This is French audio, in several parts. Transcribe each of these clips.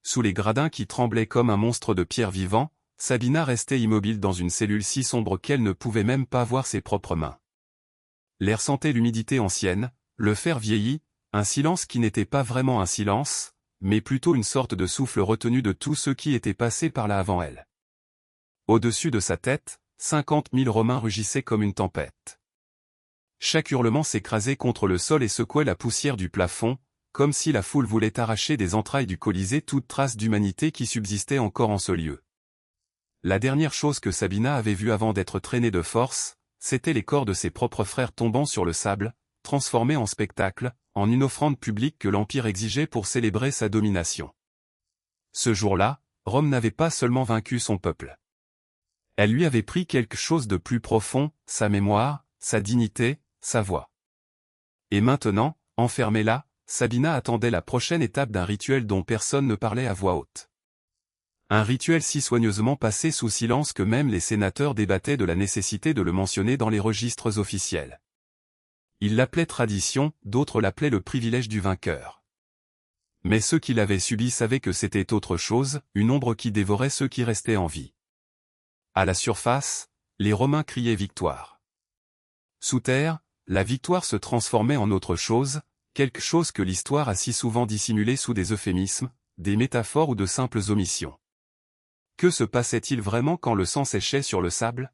Sous les gradins qui tremblaient comme un monstre de pierre vivant, Sabina restait immobile dans une cellule si sombre qu'elle ne pouvait même pas voir ses propres mains. L'air sentait l'humidité ancienne, le fer vieilli, un silence qui n'était pas vraiment un silence, mais plutôt une sorte de souffle retenu de tous ceux qui étaient passés par là avant elle. Au-dessus de sa tête, 50 000 Romains rugissaient comme une tempête. Chaque hurlement s'écrasait contre le sol et secouait la poussière du plafond, comme si la foule voulait arracher des entrailles du Colisée toute trace d'humanité qui subsistait encore en ce lieu. La dernière chose que Sabina avait vue avant d'être traînée de force, c'étaient les corps de ses propres frères tombant sur le sable, transformés en spectacle, en une offrande publique que l'Empire exigeait pour célébrer sa domination. Ce jour-là, Rome n'avait pas seulement vaincu son peuple. Elle lui avait pris quelque chose de plus profond, sa mémoire, sa dignité, sa voix. Et maintenant, enfermée là, Sabina attendait la prochaine étape d'un rituel dont personne ne parlait à voix haute. Un rituel si soigneusement passé sous silence que même les sénateurs débattaient de la nécessité de le mentionner dans les registres officiels. Ils l'appelaient tradition, d'autres l'appelaient le privilège du vainqueur. Mais ceux qui l'avaient subi savaient que c'était autre chose, une ombre qui dévorait ceux qui restaient en vie. À la surface, les Romains criaient victoire. Sous terre, la victoire se transformait en autre chose, quelque chose que l'histoire a si souvent dissimulé sous des euphémismes, des métaphores ou de simples omissions. Que se passait-il vraiment quand le sang séchait sur le sable?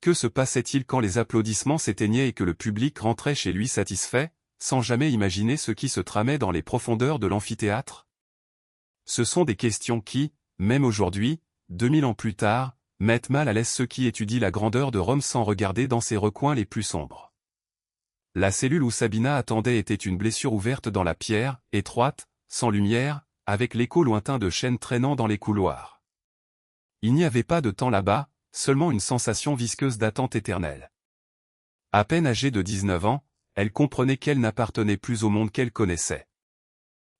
Que se passait-il quand les applaudissements s'éteignaient et que le public rentrait chez lui satisfait, sans jamais imaginer ce qui se tramait dans les profondeurs de l'amphithéâtre? Ce sont des questions qui, même aujourd'hui, 2000 ans plus tard, mettent mal à l'aise ceux qui étudient la grandeur de Rome sans regarder dans ses recoins les plus sombres. La cellule où Sabina attendait était une blessure ouverte dans la pierre, étroite, sans lumière, avec l'écho lointain de chaînes traînant dans les couloirs. Il n'y avait pas de temps là-bas, seulement une sensation visqueuse d'attente éternelle. À peine âgée de 19 ans, elle comprenait qu'elle n'appartenait plus au monde qu'elle connaissait.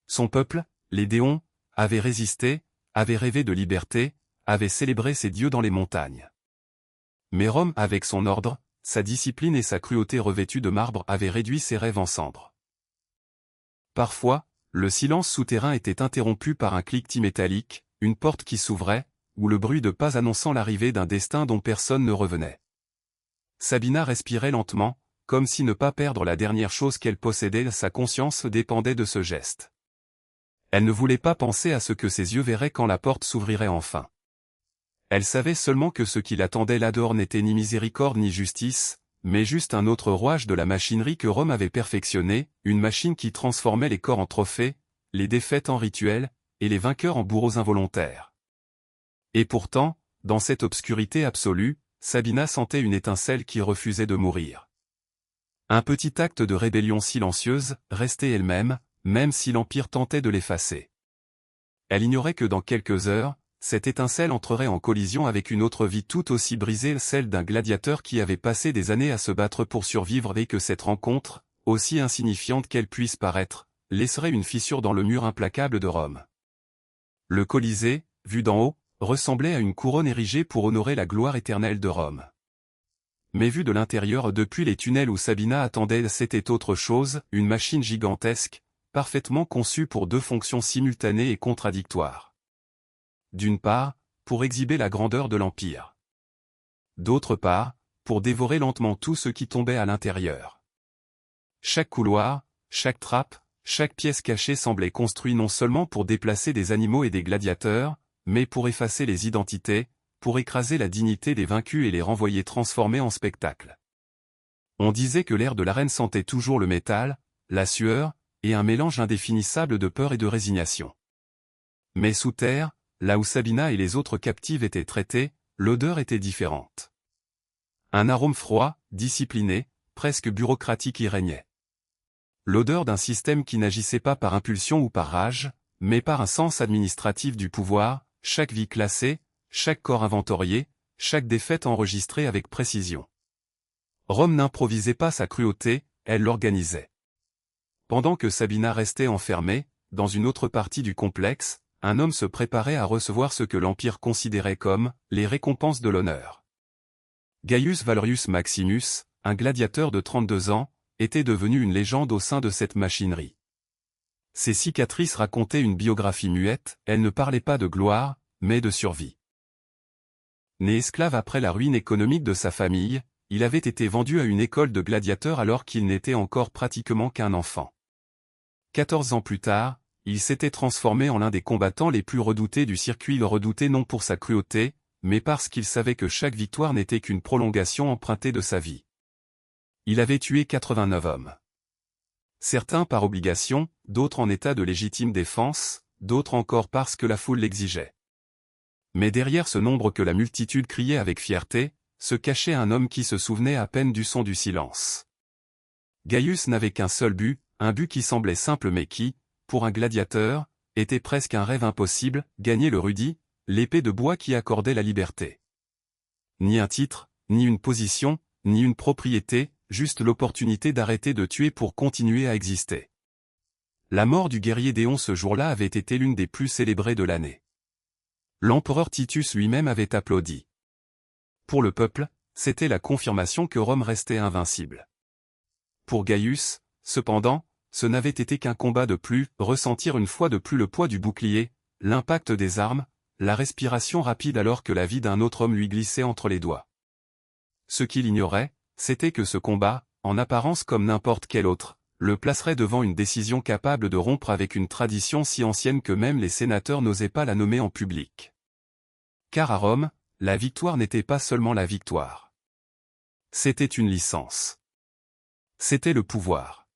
Son peuple, les Déons, avait résisté, avait rêvé de liberté, avait célébré ses dieux dans les montagnes. Mais Rome, avec son ordre, sa discipline et sa cruauté revêtue de marbre, avait réduit ses rêves en cendres. Parfois, le silence souterrain était interrompu par un cliquetis métallique, une porte qui s'ouvrait, ou le bruit de pas annonçant l'arrivée d'un destin dont personne ne revenait. Sabina respirait lentement, comme si ne pas perdre la dernière chose qu'elle possédait, sa conscience dépendait de ce geste. Elle ne voulait pas penser à ce que ses yeux verraient quand la porte s'ouvrirait enfin. Elle savait seulement que ce qui l'attendait là-dehors n'était ni miséricorde ni justice, mais juste un autre rouage de la machinerie que Rome avait perfectionnée, une machine qui transformait les corps en trophées, les défaites en rituels, et les vainqueurs en bourreaux involontaires. Et pourtant, dans cette obscurité absolue, Sabina sentait une étincelle qui refusait de mourir. Un petit acte de rébellion silencieuse, rester elle-même, même si l'Empire tentait de l'effacer. Elle ignorait que dans quelques heures, cette étincelle entrerait en collision avec une autre vie tout aussi brisée, celle d'un gladiateur qui avait passé des années à se battre pour survivre et que cette rencontre, aussi insignifiante qu'elle puisse paraître, laisserait une fissure dans le mur implacable de Rome. Le Colisée, vu d'en haut, ressemblait à une couronne érigée pour honorer la gloire éternelle de Rome. Mais vu de l'intérieur depuis les tunnels où Sabina attendait, c'était autre chose, une machine gigantesque, parfaitement conçue pour deux fonctions simultanées et contradictoires. D'une part, pour exhiber la grandeur de l'Empire. D'autre part, pour dévorer lentement tout ce qui tombait à l'intérieur. Chaque couloir, chaque trappe, chaque pièce cachée semblait construit non seulement pour déplacer des animaux et des gladiateurs, mais pour effacer les identités, pour écraser la dignité des vaincus et les renvoyer transformés en spectacle. On disait que l'air de l'arène sentait toujours le métal, la sueur, et un mélange indéfinissable de peur et de résignation. Mais sous terre, là où Sabina et les autres captives étaient traitées, l'odeur était différente. Un arôme froid, discipliné, presque bureaucratique y régnait. L'odeur d'un système qui n'agissait pas par impulsion ou par rage, mais par un sens administratif du pouvoir, chaque vie classée, chaque corps inventorié, chaque défaite enregistrée avec précision. Rome n'improvisait pas sa cruauté, elle l'organisait. Pendant que Sabina restait enfermée, dans une autre partie du complexe, un homme se préparait à recevoir ce que l'Empire considérait comme les récompenses de l'honneur. Gaius Valerius Maximus, un gladiateur de 32 ans, était devenu une légende au sein de cette machinerie. Ses cicatrices racontaient une biographie muette, elle ne parlait pas de gloire, mais de survie. Né esclave après la ruine économique de sa famille, il avait été vendu à une école de gladiateurs alors qu'il n'était encore pratiquement qu'un enfant. 14 ans plus tard, il s'était transformé en l'un des combattants les plus redoutés du circuit, le redouté non pour sa cruauté, mais parce qu'il savait que chaque victoire n'était qu'une prolongation empruntée de sa vie. Il avait tué 89 hommes. Certains par obligation, d'autres en état de légitime défense, d'autres encore parce que la foule l'exigeait. Mais derrière ce nombre que la multitude criait avec fierté, se cachait un homme qui se souvenait à peine du son du silence. Gaius n'avait qu'un seul but, un but qui semblait simple mais qui, pour un gladiateur, était presque un rêve impossible, gagner le rudis, l'épée de bois qui accordait la liberté. Ni un titre, ni une position, ni une propriété, juste l'opportunité d'arrêter de tuer pour continuer à exister. La mort du guerrier Déon ce jour-là avait été l'une des plus célébrées de l'année. L'empereur Titus lui-même avait applaudi. Pour le peuple, c'était la confirmation que Rome restait invincible. Pour Gaius, cependant, ce n'avait été qu'un combat de plus, ressentir une fois de plus le poids du bouclier, l'impact des armes, la respiration rapide alors que la vie d'un autre homme lui glissait entre les doigts. Ce qu'il ignorait, c'était que ce combat, en apparence comme n'importe quel autre, le placerait devant une décision capable de rompre avec une tradition si ancienne que même les sénateurs n'osaient pas la nommer en public. Car à Rome, la victoire n'était pas seulement la victoire. C'était une licence. C'était le pouvoir.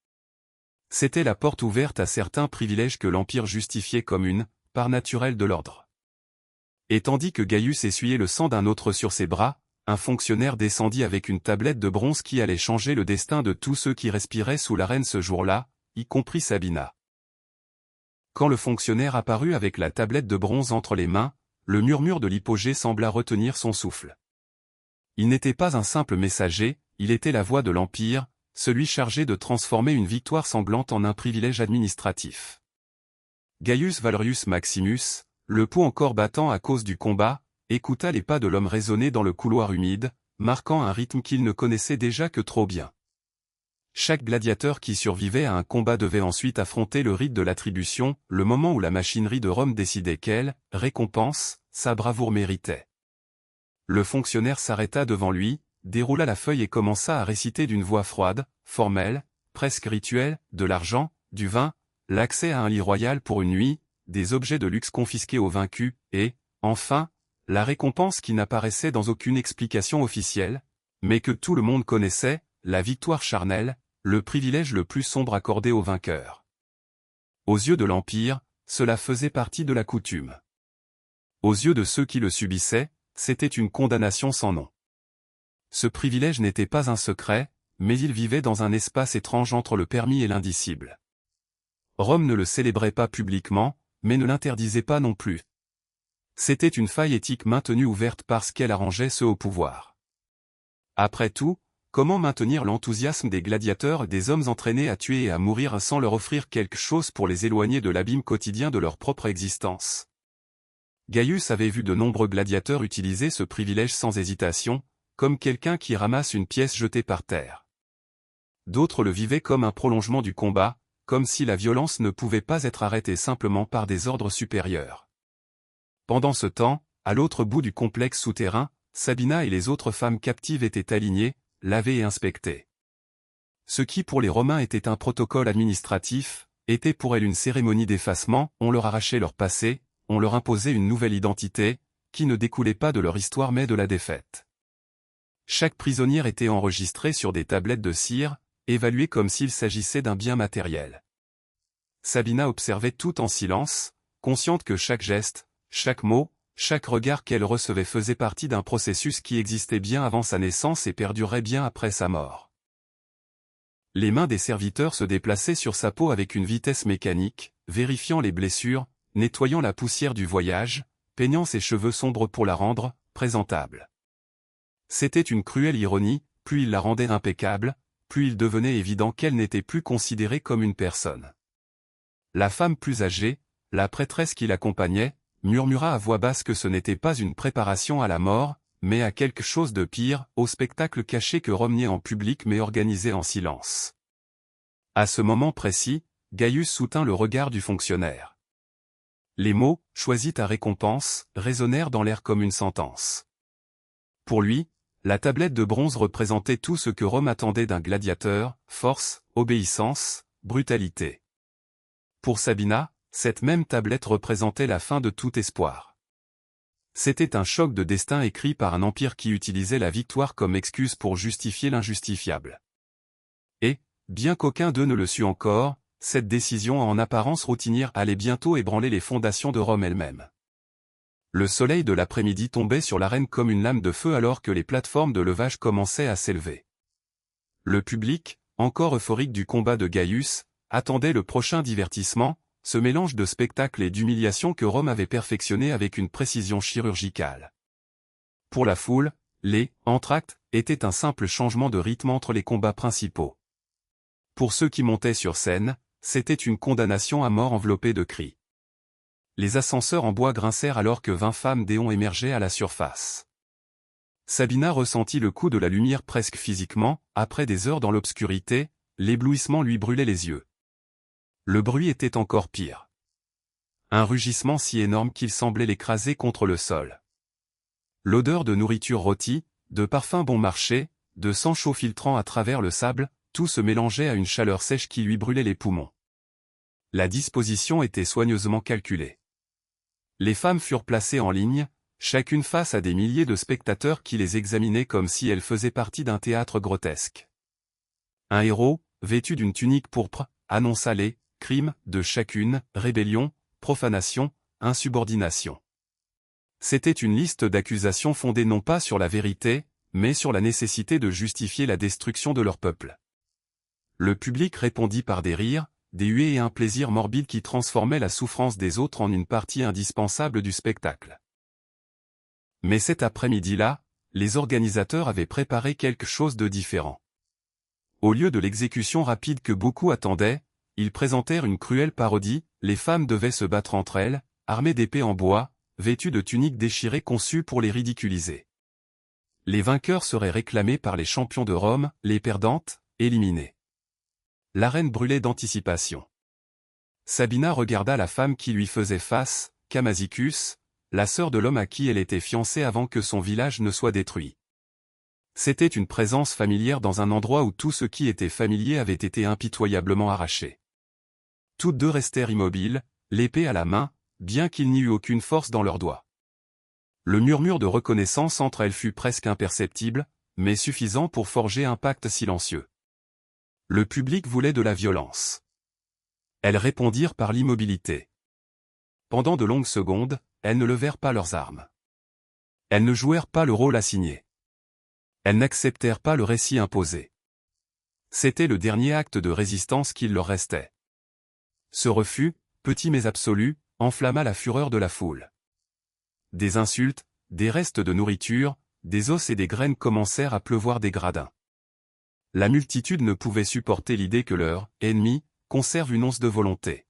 C'était la porte ouverte à certains privilèges que l'Empire justifiait comme une part naturelle de l'ordre. Et tandis que Gaius essuyait le sang d'un autre sur ses bras, un fonctionnaire descendit avec une tablette de bronze qui allait changer le destin de tous ceux qui respiraient sous l'arène ce jour-là, y compris Sabina. Quand le fonctionnaire apparut avec la tablette de bronze entre les mains, le murmure de l'hypogée sembla retenir son souffle. Il n'était pas un simple messager, il était la voix de l'Empire, celui chargé de transformer une victoire sanglante en un privilège administratif. Gaius Valerius Maximus, le pouls encore battant à cause du combat, écouta les pas de l'homme résonner dans le couloir humide, marquant un rythme qu'il ne connaissait déjà que trop bien. Chaque gladiateur qui survivait à un combat devait ensuite affronter le rite de l'attribution, le moment où la machinerie de Rome décidait quelle récompense sa bravoure méritait. Le fonctionnaire s'arrêta devant lui, déroula la feuille et commença à réciter d'une voix froide, formelle, presque rituelle, de l'argent, du vin, l'accès à un lit royal pour une nuit, des objets de luxe confisqués aux vaincus, et, enfin, la récompense qui n'apparaissait dans aucune explication officielle, mais que tout le monde connaissait, la victoire charnelle, le privilège le plus sombre accordé aux vainqueurs. Aux yeux de l'Empire, cela faisait partie de la coutume. Aux yeux de ceux qui le subissaient, c'était une condamnation sans nom. Ce privilège n'était pas un secret, mais il vivait dans un espace étrange entre le permis et l'indicible. Rome ne le célébrait pas publiquement, mais ne l'interdisait pas non plus. C'était une faille éthique maintenue ouverte parce qu'elle arrangeait ceux au pouvoir. Après tout, comment maintenir l'enthousiasme des gladiateurs, des hommes entraînés à tuer et à mourir sans leur offrir quelque chose pour les éloigner de l'abîme quotidien de leur propre existence? Gaius avait vu de nombreux gladiateurs utiliser ce privilège sans hésitation, comme quelqu'un qui ramasse une pièce jetée par terre. D'autres le vivaient comme un prolongement du combat, comme si la violence ne pouvait pas être arrêtée simplement par des ordres supérieurs. Pendant ce temps, à l'autre bout du complexe souterrain, Sabina et les autres femmes captives étaient alignées, lavées et inspectées. Ce qui pour les Romains était un protocole administratif, était pour elles une cérémonie d'effacement, on leur arrachait leur passé, on leur imposait une nouvelle identité, qui ne découlait pas de leur histoire mais de la défaite. Chaque prisonnière était enregistrée sur des tablettes de cire, évaluée comme s'il s'agissait d'un bien matériel. Sabina observait tout en silence, consciente que chaque geste, chaque mot, chaque regard qu'elle recevait faisait partie d'un processus qui existait bien avant sa naissance et perdurerait bien après sa mort. Les mains des serviteurs se déplaçaient sur sa peau avec une vitesse mécanique, vérifiant les blessures, nettoyant la poussière du voyage, peignant ses cheveux sombres pour la rendre présentable. C'était une cruelle ironie, plus il la rendait impeccable, plus il devenait évident qu'elle n'était plus considérée comme une personne. La femme plus âgée, la prêtresse qui l'accompagnait, murmura à voix basse que ce n'était pas une préparation à la mort, mais à quelque chose de pire, au spectacle caché que Rome niait en public mais organisé en silence. À ce moment précis, Gaius soutint le regard du fonctionnaire. Les mots « choisis ta récompense » résonnèrent dans l'air comme une sentence. Pour lui, la tablette de bronze représentait tout ce que Rome attendait d'un gladiateur, force, obéissance, brutalité. Pour Sabina, cette même tablette représentait la fin de tout espoir. C'était un choc de destin écrit par un empire qui utilisait la victoire comme excuse pour justifier l'injustifiable. Et, bien qu'aucun d'eux ne le sût encore, cette décision en apparence routinière allait bientôt ébranler les fondations de Rome elle-même. Le soleil de l'après-midi tombait sur l'arène comme une lame de feu alors que les plateformes de levage commençaient à s'élever. Le public, encore euphorique du combat de Gaius, attendait le prochain divertissement, ce mélange de spectacle et d'humiliation que Rome avait perfectionné avec une précision chirurgicale. Pour la foule, les entr'actes étaient un simple changement de rythme entre les combats principaux. Pour ceux qui montaient sur scène, c'était une condamnation à mort enveloppée de cris. Les ascenseurs en bois grincèrent alors que 20 femmes déons émergeaient à la surface. Sabina ressentit le coup de la lumière presque physiquement, après des heures dans l'obscurité, l'éblouissement lui brûlait les yeux. Le bruit était encore pire. Un rugissement si énorme qu'il semblait l'écraser contre le sol. L'odeur de nourriture rôtie, de parfums bon marché, de sang chaud filtrant à travers le sable, tout se mélangeait à une chaleur sèche qui lui brûlait les poumons. La disposition était soigneusement calculée. Les femmes furent placées en ligne, chacune face à des milliers de spectateurs qui les examinaient comme si elles faisaient partie d'un théâtre grotesque. Un héros, vêtu d'une tunique pourpre, annonça les crimes de chacune, rébellion, profanation, insubordination. C'était une liste d'accusations fondée non pas sur la vérité, mais sur la nécessité de justifier la destruction de leur peuple. Le public répondit par des rires, des huées et un plaisir morbide qui transformait la souffrance des autres en une partie indispensable du spectacle. Mais cet après-midi-là, les organisateurs avaient préparé quelque chose de différent. Au lieu de l'exécution rapide que beaucoup attendaient, ils présentèrent une cruelle parodie, les femmes devaient se battre entre elles, armées d'épées en bois, vêtues de tuniques déchirées conçues pour les ridiculiser. Les vainqueurs seraient réclamés par les champions de Rome, les perdantes, éliminées. L'arène brûlait d'anticipation. Sabina regarda la femme qui lui faisait face, Camazicus, la sœur de l'homme à qui elle était fiancée avant que son village ne soit détruit. C'était une présence familière dans un endroit où tout ce qui était familier avait été impitoyablement arraché. Toutes deux restèrent immobiles, l'épée à la main, bien qu'il n'y eût aucune force dans leurs doigts. Le murmure de reconnaissance entre elles fut presque imperceptible, mais suffisant pour forger un pacte silencieux. Le public voulait de la violence. Elles répondirent par l'immobilité. Pendant de longues secondes, elles ne levèrent pas leurs armes. Elles ne jouèrent pas le rôle assigné. Elles n'acceptèrent pas le récit imposé. C'était le dernier acte de résistance qu'il leur restait. Ce refus, petit mais absolu, enflamma la fureur de la foule. Des insultes, des restes de nourriture, des os et des graines commencèrent à pleuvoir des gradins. La multitude ne pouvait supporter l'idée que leur ennemi conserve une once de volonté.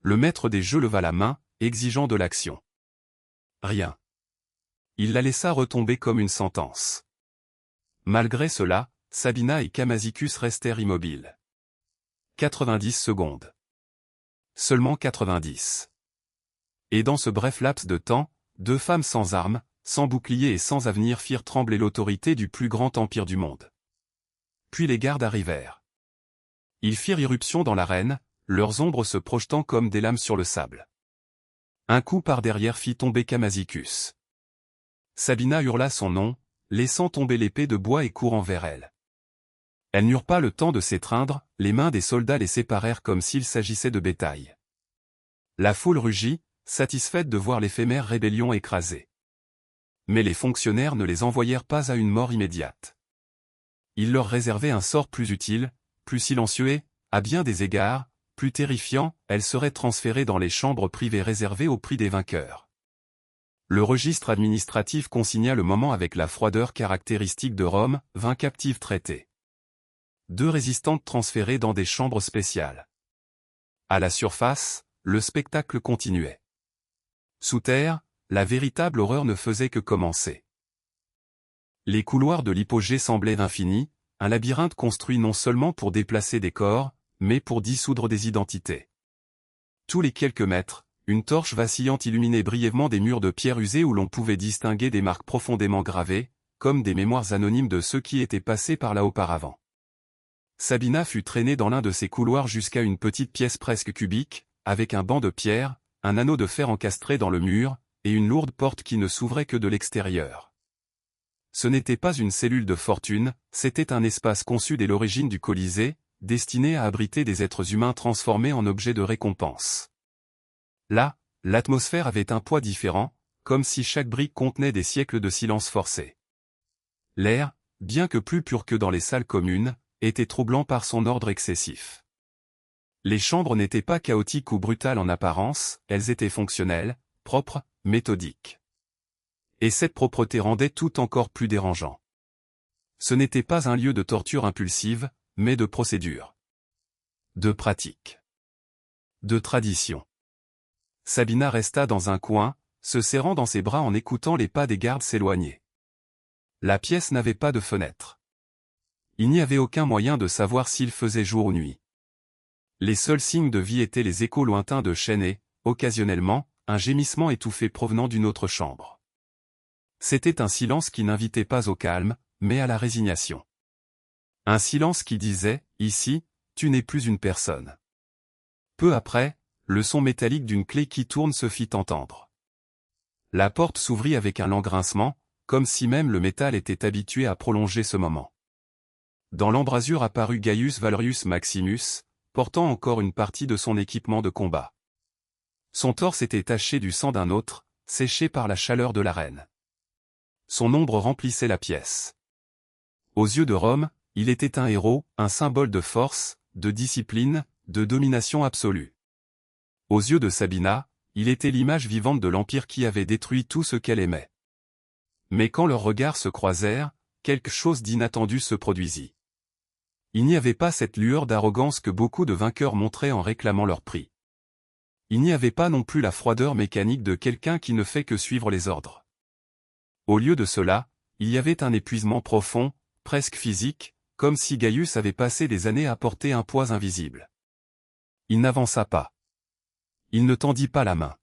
Le maître des jeux leva la main, exigeant de l'action. Rien. Il la laissa retomber comme une sentence. Malgré cela, Sabina et Camazicus restèrent immobiles. 90 secondes. Seulement 90. Et dans ce bref laps de temps, deux femmes sans armes, sans bouclier et sans avenir firent trembler l'autorité du plus grand empire du monde. Puis les gardes arrivèrent. Ils firent irruption dans l'arène, leurs ombres se projetant comme des lames sur le sable. Un coup par derrière fit tomber Camazicus. Sabina hurla son nom, laissant tomber l'épée de bois et courant vers elle. Elles n'eurent pas le temps de s'étreindre, les mains des soldats les séparèrent comme s'il s'agissait de bétail. La foule rugit, satisfaite de voir l'éphémère rébellion écrasée. Mais les fonctionnaires ne les envoyèrent pas à une mort immédiate. Ils leur réservaient un sort plus utile, plus silencieux et, à bien des égards, plus terrifiant, elles seraient transférées dans les chambres privées réservées au prix des vainqueurs. Le registre administratif consigna le moment avec la froideur caractéristique de Rome, 20 captives traitées. 2 résistantes transférées dans des chambres spéciales. À la surface, le spectacle continuait. Sous terre, la véritable horreur ne faisait que commencer. Les couloirs de l'hypogée semblaient infinis, un labyrinthe construit non seulement pour déplacer des corps, mais pour dissoudre des identités. Tous les quelques mètres, une torche vacillante illuminait brièvement des murs de pierre usée où l'on pouvait distinguer des marques profondément gravées, comme des mémoires anonymes de ceux qui étaient passés par là auparavant. Sabina fut traînée dans l'un de ces couloirs jusqu'à une petite pièce presque cubique, avec un banc de pierre, un anneau de fer encastré dans le mur, et une lourde porte qui ne s'ouvrait que de l'extérieur. Ce n'était pas une cellule de fortune, c'était un espace conçu dès l'origine du Colisée, destiné à abriter des êtres humains transformés en objets de récompense. Là, l'atmosphère avait un poids différent, comme si chaque brique contenait des siècles de silence forcé. L'air, bien que plus pur que dans les salles communes, était troublant par son ordre excessif. Les chambres n'étaient pas chaotiques ou brutales en apparence, elles étaient fonctionnelles, propres, méthodiques. Et cette propreté rendait tout encore plus dérangeant. Ce n'était pas un lieu de torture impulsive, mais de procédure. De pratique. De tradition. Sabina resta dans un coin, se serrant dans ses bras en écoutant les pas des gardes s'éloigner. La pièce n'avait pas de fenêtre. Il n'y avait aucun moyen de savoir s'il faisait jour ou nuit. Les seuls signes de vie étaient les échos lointains de chaînes et, occasionnellement, un gémissement étouffé provenant d'une autre chambre. C'était un silence qui n'invitait pas au calme, mais à la résignation. Un silence qui disait, ici, tu n'es plus une personne. Peu après, le son métallique d'une clé qui tourne se fit entendre. La porte s'ouvrit avec un lent grincement, comme si même le métal était habitué à prolonger ce moment. Dans l'embrasure apparut Gaius Valerius Maximus, portant encore une partie de son équipement de combat. Son torse était taché du sang d'un autre, séché par la chaleur de l'arène. Son ombre remplissait la pièce. Aux yeux de Rome, il était un héros, un symbole de force, de discipline, de domination absolue. Aux yeux de Sabina, il était l'image vivante de l'Empire qui avait détruit tout ce qu'elle aimait. Mais quand leurs regards se croisèrent, quelque chose d'inattendu se produisit. Il n'y avait pas cette lueur d'arrogance que beaucoup de vainqueurs montraient en réclamant leur prix. Il n'y avait pas non plus la froideur mécanique de quelqu'un qui ne fait que suivre les ordres. Au lieu de cela, il y avait un épuisement profond, presque physique, comme si Gaius avait passé des années à porter un poids invisible. Il n'avança pas. Il ne tendit pas la main.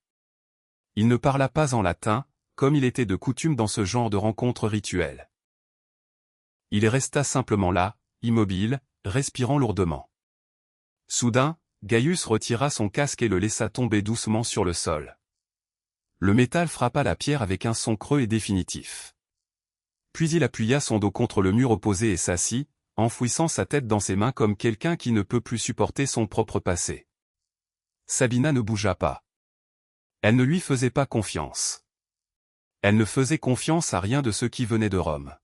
Il ne parla pas en latin, comme il était de coutume dans ce genre de rencontres rituelles. Il resta simplement là, immobile, respirant lourdement. Soudain, Gaius retira son casque et le laissa tomber doucement sur le sol. Le métal frappa la pierre avec un son creux et définitif. Puis il appuya son dos contre le mur opposé et s'assit, enfouissant sa tête dans ses mains comme quelqu'un qui ne peut plus supporter son propre passé. Sabina ne bougea pas. Elle ne lui faisait pas confiance. Elle ne faisait confiance à rien de ce qui venait de Rome.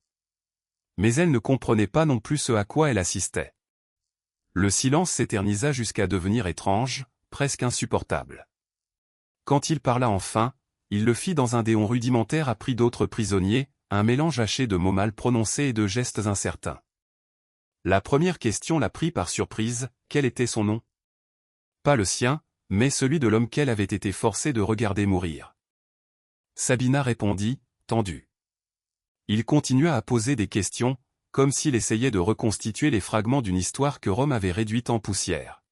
Mais elle ne comprenait pas non plus ce à quoi elle assistait. Le silence s'éternisa jusqu'à devenir étrange, presque insupportable. Quand il parla enfin, il le fit dans un déon rudimentaire appris d'autres prisonniers, un mélange haché de mots mal prononcés et de gestes incertains. La première question la prit par surprise, quel était son nom? Pas le sien, mais celui de l'homme qu'elle avait été forcée de regarder mourir. Sabina répondit, tendu. Il continua à poser des questions, comme s'il essayait de reconstituer les fragments d'une histoire que Rome avait réduite en poussière.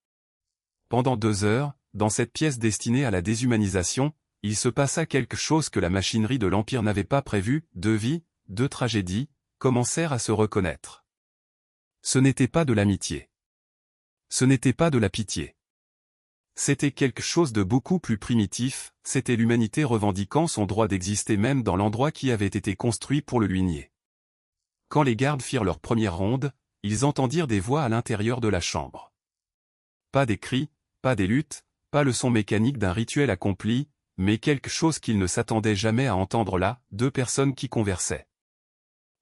Pendant 2 heures, dans cette pièce destinée à la déshumanisation, il se passa quelque chose que la machinerie de l'Empire n'avait pas prévu, 2 vies, 2 tragédies, commencèrent à se reconnaître. Ce n'était pas de l'amitié. Ce n'était pas de la pitié. C'était quelque chose de beaucoup plus primitif, c'était l'humanité revendiquant son droit d'exister même dans l'endroit qui avait été construit pour le lui nier. Quand les gardes firent leur première ronde, ils entendirent des voix à l'intérieur de la chambre. Pas des cris, pas des luttes, pas le son mécanique d'un rituel accompli, mais quelque chose qu'ils ne s'attendaient jamais à entendre là, 2 personnes qui conversaient.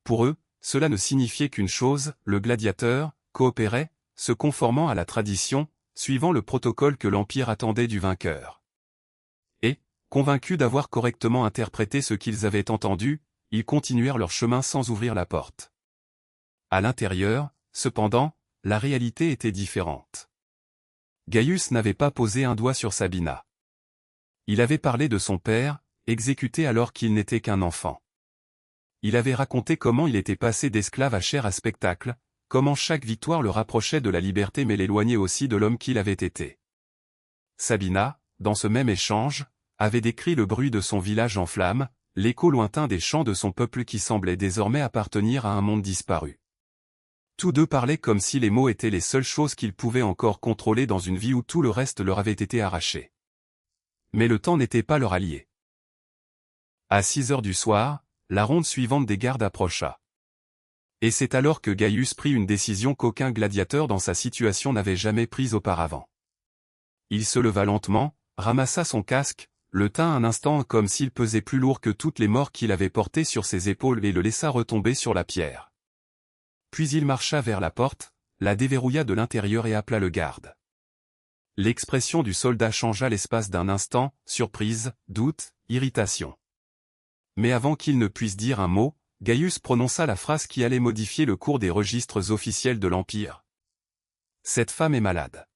Pour eux, cela ne signifiait qu'une chose, le gladiateur, coopérait, se conformant à la tradition, suivant le protocole que l'Empire attendait du vainqueur. Et, convaincus d'avoir correctement interprété ce qu'ils avaient entendu, ils continuèrent leur chemin sans ouvrir la porte. À l'intérieur, cependant, la réalité était différente. Gaius n'avait pas posé un doigt sur Sabina. Il avait parlé de son père, exécuté alors qu'il n'était qu'un enfant. Il avait raconté comment il était passé d'esclave à chair à spectacle, comment chaque victoire le rapprochait de la liberté mais l'éloignait aussi de l'homme qu'il avait été. Sabina, dans ce même échange, avait décrit le bruit de son village en flammes, l'écho lointain des chants de son peuple qui semblait désormais appartenir à un monde disparu. Tous deux parlaient comme si les mots étaient les seules choses qu'ils pouvaient encore contrôler dans une vie où tout le reste leur avait été arraché. Mais le temps n'était pas leur allié. À 6 heures du soir, la ronde suivante des gardes approcha. Et c'est alors que Gaius prit une décision qu'aucun gladiateur dans sa situation n'avait jamais prise auparavant. Il se leva lentement, ramassa son casque, le tint un instant comme s'il pesait plus lourd que toutes les morts qu'il avait portées sur ses épaules et le laissa retomber sur la pierre. Puis il marcha vers la porte, la déverrouilla de l'intérieur et appela le garde. L'expression du soldat changea l'espace d'un instant, surprise, doute, irritation. Mais avant qu'il ne puisse dire un mot, Gaius prononça la phrase qui allait modifier le cours des registres officiels de l'Empire. « Cette femme est malade.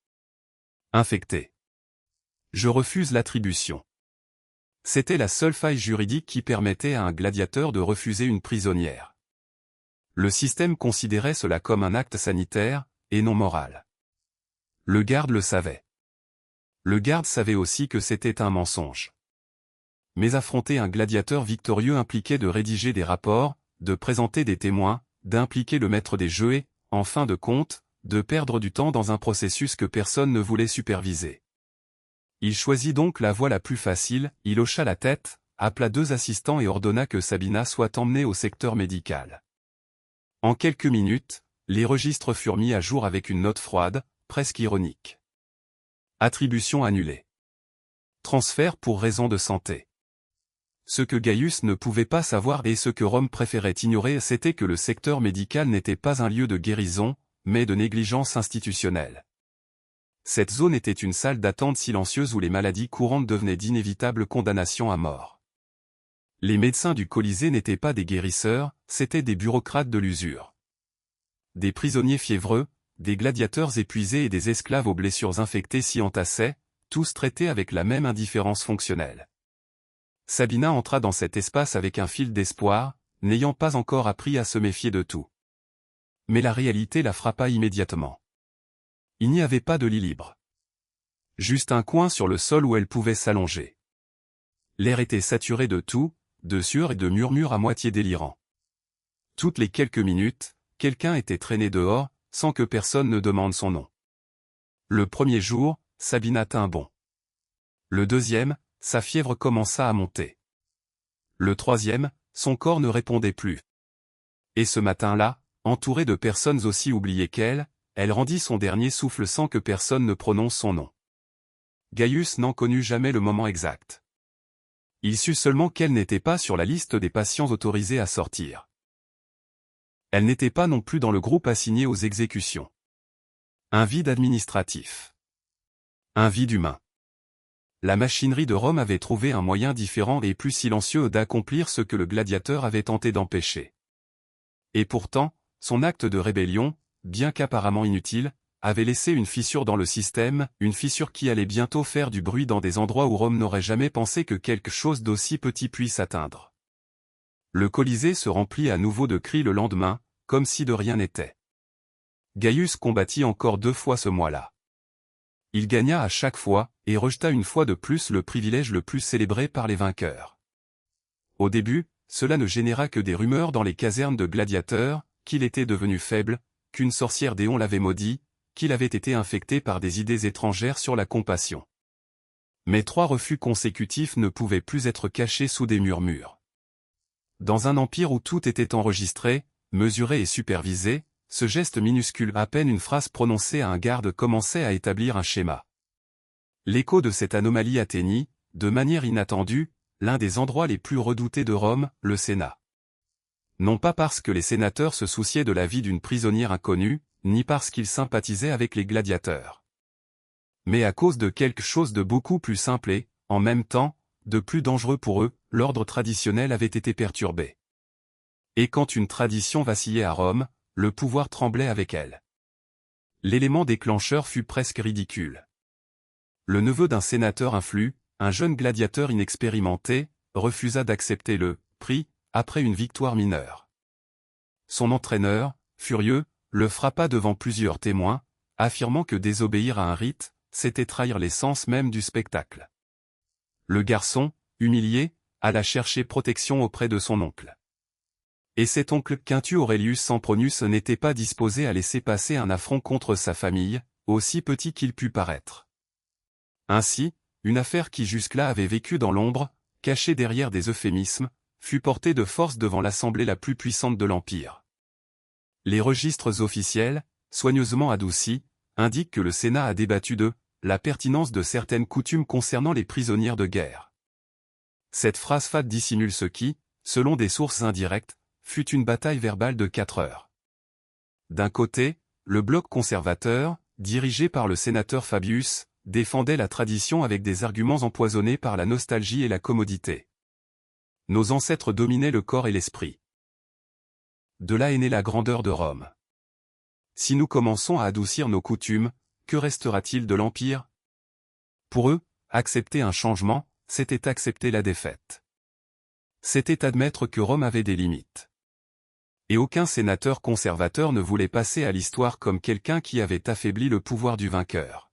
Infectée. Je refuse l'attribution. » C'était la seule faille juridique qui permettait à un gladiateur de refuser une prisonnière. Le système considérait cela comme un acte sanitaire, et non moral. Le garde le savait. Le garde savait aussi que c'était un mensonge. Mais affronter un gladiateur victorieux impliquait de rédiger des rapports, de présenter des témoins, d'impliquer le maître des jeux et, en fin de compte, de perdre du temps dans un processus que personne ne voulait superviser. Il choisit donc la voie la plus facile, il hocha la tête, appela 2 assistants et ordonna que Sabina soit emmenée au secteur médical. En quelques minutes, les registres furent mis à jour avec une note froide, presque ironique. Attribution annulée. Transfert pour raison de santé. Ce que Gaius ne pouvait pas savoir et ce que Rome préférait ignorer, c'était que le secteur médical n'était pas un lieu de guérison, mais de négligence institutionnelle. Cette zone était une salle d'attente silencieuse où les maladies courantes devenaient d'inévitables condamnations à mort. Les médecins du Colisée n'étaient pas des guérisseurs, c'étaient des bureaucrates de l'usure. Des prisonniers fiévreux, des gladiateurs épuisés et des esclaves aux blessures infectées s'y entassaient, tous traités avec la même indifférence fonctionnelle. Sabina entra dans cet espace avec un fil d'espoir, n'ayant pas encore appris à se méfier de tout. Mais la réalité la frappa immédiatement. Il n'y avait pas de lit libre. Juste un coin sur le sol où elle pouvait s'allonger. L'air était saturé de toux, de sueur et de murmures à moitié délirants. Toutes les quelques minutes, quelqu'un était traîné dehors, sans que personne ne demande son nom. Le premier jour, Sabina tint bon. Le deuxième, sa fièvre commença à monter. Le troisième, son corps ne répondait plus. Et ce matin-là, entourée de personnes aussi oubliées qu'elle, elle rendit son dernier souffle sans que personne ne prononce son nom. Gaius n'en connut jamais le moment exact. Il sut seulement qu'elle n'était pas sur la liste des patients autorisés à sortir. Elle n'était pas non plus dans le groupe assigné aux exécutions. Un vide administratif. Un vide humain. La machinerie de Rome avait trouvé un moyen différent et plus silencieux d'accomplir ce que le gladiateur avait tenté d'empêcher. Et pourtant, son acte de rébellion, bien qu'apparemment inutile, avait laissé une fissure dans le système, une fissure qui allait bientôt faire du bruit dans des endroits où Rome n'aurait jamais pensé que quelque chose d'aussi petit puisse atteindre. Le Colisée se remplit à nouveau de cris le lendemain, comme si de rien n'était. Gaius combattit encore 2 fois ce mois-là. Il gagna à chaque fois, et rejeta une fois de plus le privilège le plus célébré par les vainqueurs. Au début, cela ne généra que des rumeurs dans les casernes de gladiateurs, qu'il était devenu faible, qu'une sorcière déon l'avait maudit, qu'il avait été infecté par des idées étrangères sur la compassion. Mais 3 refus consécutifs ne pouvaient plus être cachés sous des murmures. Dans un empire où tout était enregistré, mesuré et supervisé, ce geste minuscule, à peine une phrase prononcée à un garde, commençait à établir un schéma. L'écho de cette anomalie atteignit, de manière inattendue, l'un des endroits les plus redoutés de Rome, le Sénat. Non pas parce que les sénateurs se souciaient de la vie d'une prisonnière inconnue, ni parce qu'ils sympathisaient avec les gladiateurs. Mais à cause de quelque chose de beaucoup plus simple et, en même temps, de plus dangereux pour eux, l'ordre traditionnel avait été perturbé. Et quand une tradition vacillait à Rome, le pouvoir tremblait avec elle. L'élément déclencheur fut presque ridicule. Le neveu d'un sénateur influent, un jeune gladiateur inexpérimenté, refusa d'accepter le prix, après une victoire mineure. Son entraîneur, furieux, le frappa devant plusieurs témoins, affirmant que désobéir à un rite, c'était trahir l'essence même du spectacle. Le garçon, humilié, alla chercher protection auprès de son oncle. Et cet oncle Quintus Aurelius Sempronius n'était pas disposé à laisser passer un affront contre sa famille, aussi petit qu'il pût paraître. Ainsi, une affaire qui jusque-là avait vécu dans l'ombre, cachée derrière des euphémismes, fut portée de force devant l'assemblée la plus puissante de l'Empire. Les registres officiels, soigneusement adoucis, indiquent que le Sénat a débattu de la pertinence de certaines coutumes concernant les prisonnières de guerre. Cette phrase fade dissimule ce qui, selon des sources indirectes, fut une bataille verbale de 4 heures. D'un côté, le bloc conservateur, dirigé par le sénateur Fabius, défendait la tradition avec des arguments empoisonnés par la nostalgie et la commodité. Nos ancêtres dominaient le corps et l'esprit. De là est née la grandeur de Rome. Si nous commençons à adoucir nos coutumes, que restera-t-il de l'Empire? Pour eux, accepter un changement, c'était accepter la défaite. C'était admettre que Rome avait des limites. Et aucun sénateur conservateur ne voulait passer à l'histoire comme quelqu'un qui avait affaibli le pouvoir du vainqueur.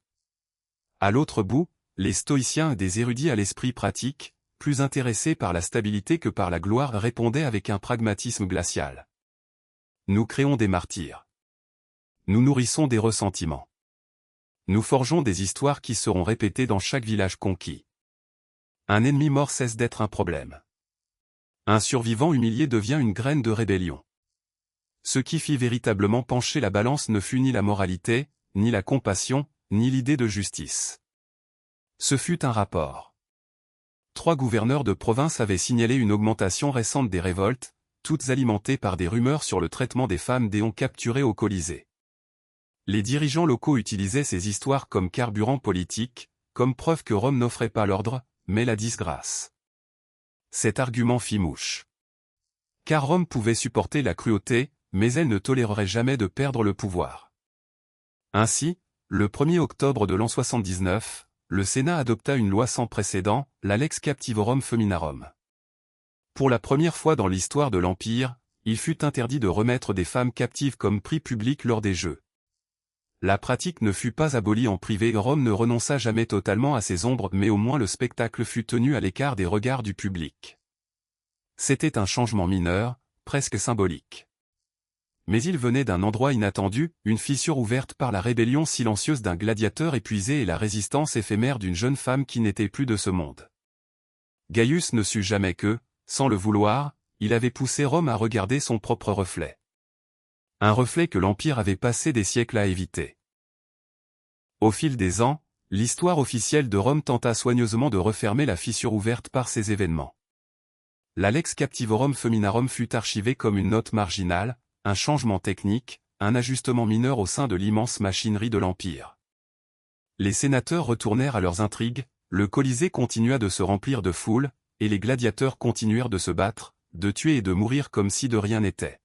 À l'autre bout, les stoïciens et des érudits à l'esprit pratique, plus intéressés par la stabilité que par la gloire, répondaient avec un pragmatisme glacial. Nous créons des martyrs. Nous nourrissons des ressentiments. Nous forgeons des histoires qui seront répétées dans chaque village conquis. Un ennemi mort cesse d'être un problème. Un survivant humilié devient une graine de rébellion. Ce qui fit véritablement pencher la balance ne fut ni la moralité, ni la compassion, ni l'idée de justice. Ce fut un rapport. 3 gouverneurs de province avaient signalé une augmentation récente des révoltes, toutes alimentées par des rumeurs sur le traitement des femmes déons capturées au Colisée. Les dirigeants locaux utilisaient ces histoires comme carburant politique, comme preuve que Rome n'offrait pas l'ordre, mais la disgrâce. Cet argument fit mouche. Car Rome pouvait supporter la cruauté, mais elle ne tolérerait jamais de perdre le pouvoir. Ainsi, le 1er octobre de l'an 79, le Sénat adopta une loi sans précédent, la Lex Captivorum Feminarum. Pour la première fois dans l'histoire de l'Empire, il fut interdit de remettre des femmes captives comme prix public lors des Jeux. La pratique ne fut pas abolie en privé, Rome ne renonça jamais totalement à ses ombres, mais au moins le spectacle fut tenu à l'écart des regards du public. C'était un changement mineur, presque symbolique. Mais il venait d'un endroit inattendu, une fissure ouverte par la rébellion silencieuse d'un gladiateur épuisé et la résistance éphémère d'une jeune femme qui n'était plus de ce monde. Gaius ne sut jamais que, sans le vouloir, il avait poussé Rome à regarder son propre reflet. Un reflet que l'Empire avait passé des siècles à éviter. Au fil des ans, l'histoire officielle de Rome tenta soigneusement de refermer la fissure ouverte par ces événements. La Lex Captivorum Feminarum fut archivée comme une note marginale, un changement technique, un ajustement mineur au sein de l'immense machinerie de l'Empire. Les sénateurs retournèrent à leurs intrigues, le Colisée continua de se remplir de foule, et les gladiateurs continuèrent de se battre, de tuer et de mourir comme si de rien n'était.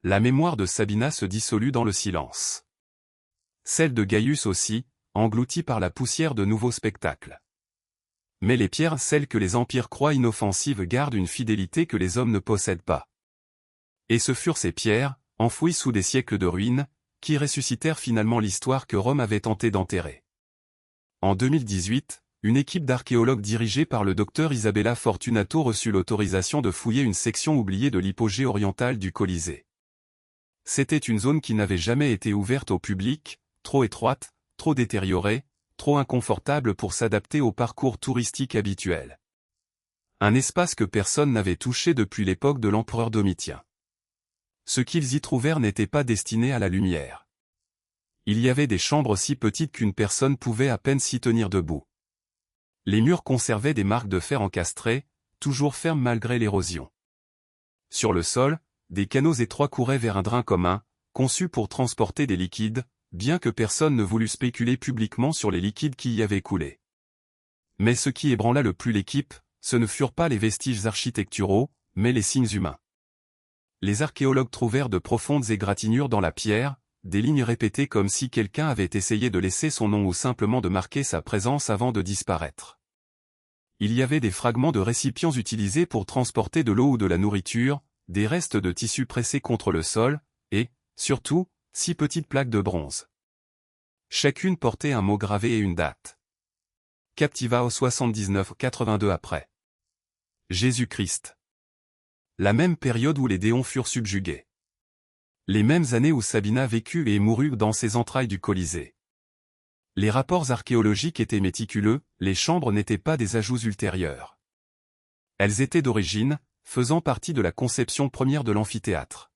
La mémoire de Sabina se dissolut dans le silence. Celle de Gaius aussi, engloutie par la poussière de nouveaux spectacles. Mais les pierres, celles que les empires croient inoffensives, gardent une fidélité que les hommes ne possèdent pas. Et ce furent ces pierres, enfouies sous des siècles de ruines, qui ressuscitèrent finalement l'histoire que Rome avait tenté d'enterrer. En 2018, une équipe d'archéologues dirigée par le docteur Isabella Fortunato reçut l'autorisation de fouiller une section oubliée de l'hypogée orientale du Colisée. C'était une zone qui n'avait jamais été ouverte au public, trop étroite, trop détériorée, trop inconfortable pour s'adapter au parcours touristique habituel. Un espace que personne n'avait touché depuis l'époque de l'empereur Domitien. Ce qu'ils y trouvèrent n'était pas destiné à la lumière. Il y avait des chambres si petites qu'une personne pouvait à peine s'y tenir debout. Les murs conservaient des marques de fer encastrées, toujours fermes malgré l'érosion. Sur le sol, des canaux étroits couraient vers un drain commun, conçu pour transporter des liquides, bien que personne ne voulût spéculer publiquement sur les liquides qui y avaient coulé. Mais ce qui ébranla le plus l'équipe, ce ne furent pas les vestiges architecturaux, mais les signes humains. Les archéologues trouvèrent de profondes égratignures dans la pierre, des lignes répétées comme si quelqu'un avait essayé de laisser son nom ou simplement de marquer sa présence avant de disparaître. Il y avait des fragments de récipients utilisés pour transporter de l'eau ou de la nourriture, des restes de tissus pressés contre le sol, et, surtout, 6 petites plaques de bronze. Chacune portait un mot gravé et une date. Captiva au 79-82 après Jésus-Christ. La même période où les déons furent subjugués. Les mêmes années où Sabina vécut et mourut dans ses entrailles du Colisée. Les rapports archéologiques étaient méticuleux, les chambres n'étaient pas des ajouts ultérieurs. Elles étaient d'origine, faisant partie de la conception première de l'amphithéâtre.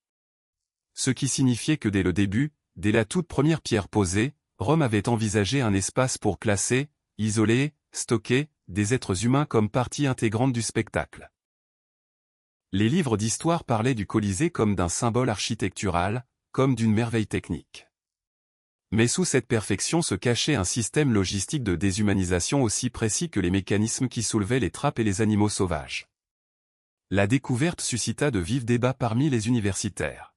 Ce qui signifiait que dès le début, dès la toute première pierre posée, Rome avait envisagé un espace pour classer, isoler, stocker, des êtres humains comme partie intégrante du spectacle. Les livres d'histoire parlaient du Colisée comme d'un symbole architectural, comme d'une merveille technique. Mais sous cette perfection se cachait un système logistique de déshumanisation aussi précis que les mécanismes qui soulevaient les trappes et les animaux sauvages. La découverte suscita de vifs débats parmi les universitaires.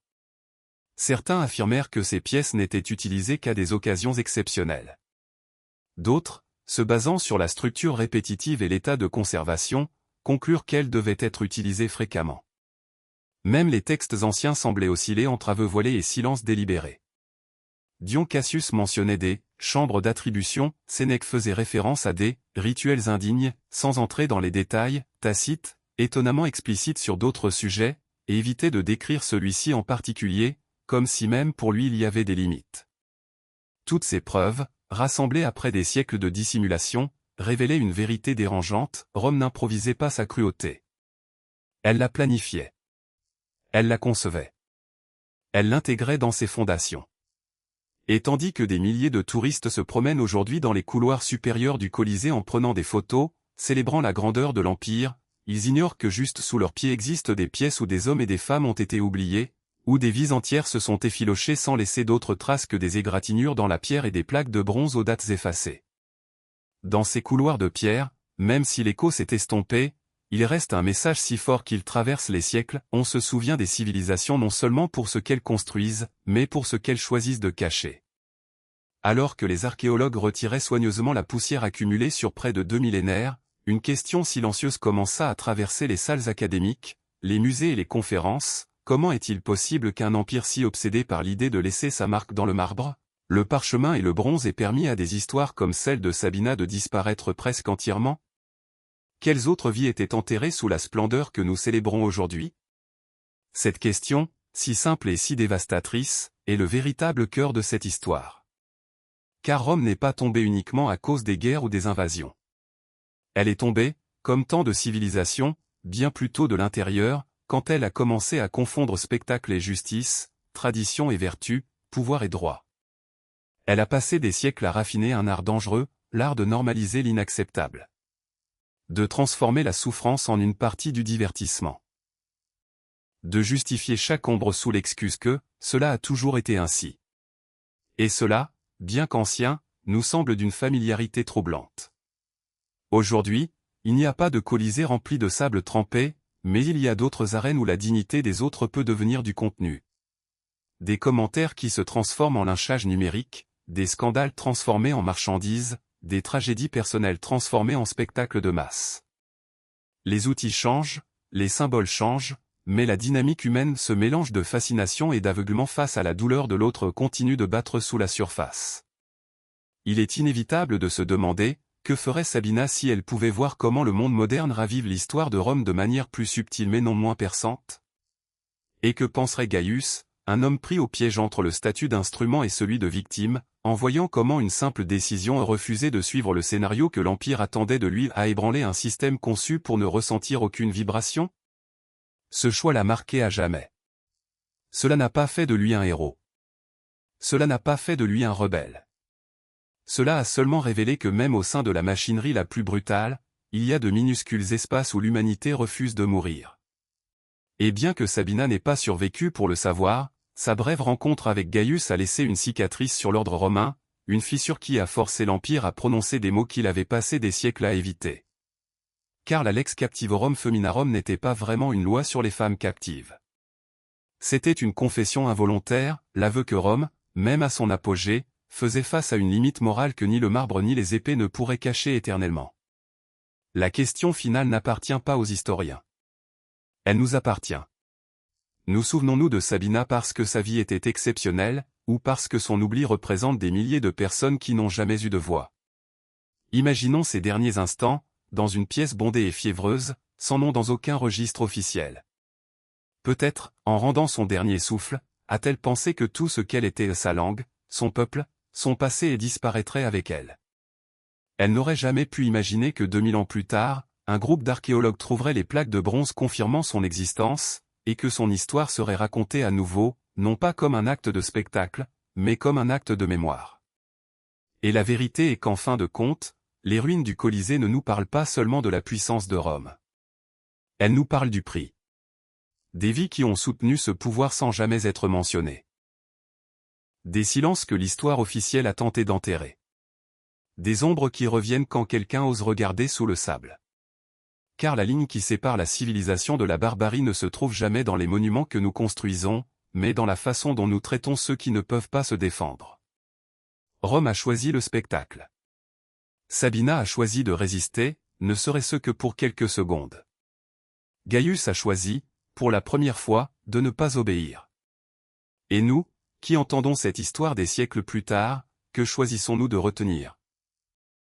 Certains affirmèrent que ces pièces n'étaient utilisées qu'à des occasions exceptionnelles. D'autres, se basant sur la structure répétitive et l'état de conservation, conclurent qu'elles devaient être utilisées fréquemment. Même les textes anciens semblaient osciller entre aveux voilés et silence délibéré. Dion Cassius mentionnait des « chambres d'attribution », Sénèque faisait référence à des « rituels indignes », sans entrer dans les détails, Tacite, étonnamment explicite sur d'autres sujets, et évitait de décrire celui-ci en particulier, comme si même pour lui il y avait des limites. Toutes ces preuves, rassemblées après des siècles de dissimulation, révélaient une vérité dérangeante, Rome n'improvisait pas sa cruauté. Elle la planifiait. Elle la concevait. Elle l'intégrait dans ses fondations. Et tandis que des milliers de touristes se promènent aujourd'hui dans les couloirs supérieurs du Colisée en prenant des photos, célébrant la grandeur de l'Empire, ils ignorent que juste sous leurs pieds existent des pièces où des hommes et des femmes ont été oubliés, où des vies entières se sont effilochées sans laisser d'autres traces que des égratignures dans la pierre et des plaques de bronze aux dates effacées. Dans ces couloirs de pierre, même si l'écho s'est estompé, il reste un message si fort qu'il traverse les siècles, on se souvient des civilisations non seulement pour ce qu'elles construisent, mais pour ce qu'elles choisissent de cacher. Alors que les archéologues retiraient soigneusement la poussière accumulée sur près de 2 millénaires, une question silencieuse commença à traverser les salles académiques, les musées et les conférences. Comment est-il possible qu'un empire si obsédé par l'idée de laisser sa marque dans le marbre, le parchemin et le bronze ait permis à des histoires comme celle de Sabina de disparaître presque entièrement? Quelles autres vies étaient enterrées sous la splendeur que nous célébrons aujourd'hui? Cette question, si simple et si dévastatrice, est le véritable cœur de cette histoire. Car Rome n'est pas tombée uniquement à cause des guerres ou des invasions. Elle est tombée, comme tant de civilisations, bien plus tôt de l'intérieur, quand elle a commencé à confondre spectacle et justice, tradition et vertu, pouvoir et droit. Elle a passé des siècles à raffiner un art dangereux, l'art de normaliser l'inacceptable. De transformer la souffrance en une partie du divertissement. De justifier chaque ombre sous l'excuse que, cela a toujours été ainsi. Et cela, bien qu'ancien, nous semble d'une familiarité troublante. Aujourd'hui, il n'y a pas de Colisée rempli de sable trempé, mais il y a d'autres arènes où la dignité des autres peut devenir du contenu. Des commentaires qui se transforment en lynchage numérique, des scandales transformés en marchandises, des tragédies personnelles transformées en spectacles de masse. Les outils changent, les symboles changent, mais la dynamique humaine se mélange de fascination et d'aveuglement face à la douleur de l'autre continue de battre sous la surface. Il est inévitable de se demander, que ferait Sabina si elle pouvait voir comment le monde moderne ravive l'histoire de Rome de manière plus subtile mais non moins perçante? Et que penserait Gaius, un homme pris au piège entre le statut d'instrument et celui de victime, en voyant comment une simple décision refusait de suivre le scénario que l'Empire attendait de lui à ébranler un système conçu pour ne ressentir aucune vibration? Ce choix l'a marqué à jamais. Cela n'a pas fait de lui un héros. Cela n'a pas fait de lui un rebelle. Cela a seulement révélé que même au sein de la machinerie la plus brutale, il y a de minuscules espaces où l'humanité refuse de mourir. Et bien que Sabina n'ait pas survécu pour le savoir, sa brève rencontre avec Gaius a laissé une cicatrice sur l'ordre romain, une fissure qui a forcé l'Empire à prononcer des mots qu'il avait passé des siècles à éviter. Car la lex captivorum feminarum n'était pas vraiment une loi sur les femmes captives. C'était une confession involontaire, l'aveu que Rome, même à son apogée, faisait face à une limite morale que ni le marbre ni les épées ne pourraient cacher éternellement. La question finale n'appartient pas aux historiens. Elle nous appartient. Nous souvenons-nous de Sabina parce que sa vie était exceptionnelle, ou parce que son oubli représente des milliers de personnes qui n'ont jamais eu de voix. Imaginons ces derniers instants, dans une pièce bondée et fiévreuse, sans nom dans aucun registre officiel. Peut-être, en rendant son dernier souffle, a-t-elle pensé que tout ce qu'elle était, sa langue, son peuple, son passé et disparaîtrait avec elle. Elle n'aurait jamais pu imaginer que 2000 ans plus tard, un groupe d'archéologues trouverait les plaques de bronze confirmant son existence, et que son histoire serait racontée à nouveau, non pas comme un acte de spectacle, mais comme un acte de mémoire. Et la vérité est qu'en fin de compte, les ruines du Colisée ne nous parlent pas seulement de la puissance de Rome. Elles nous parlent du prix. Des vies qui ont soutenu ce pouvoir sans jamais être mentionnées. Des silences que l'histoire officielle a tenté d'enterrer. Des ombres qui reviennent quand quelqu'un ose regarder sous le sable. Car la ligne qui sépare la civilisation de la barbarie ne se trouve jamais dans les monuments que nous construisons, mais dans la façon dont nous traitons ceux qui ne peuvent pas se défendre. Rome a choisi le spectacle. Sabina a choisi de résister, ne serait-ce que pour quelques secondes. Gaius a choisi, pour la première fois, de ne pas obéir. Et nous, qui entendons cette histoire des siècles plus tard, que choisissons-nous de retenir ?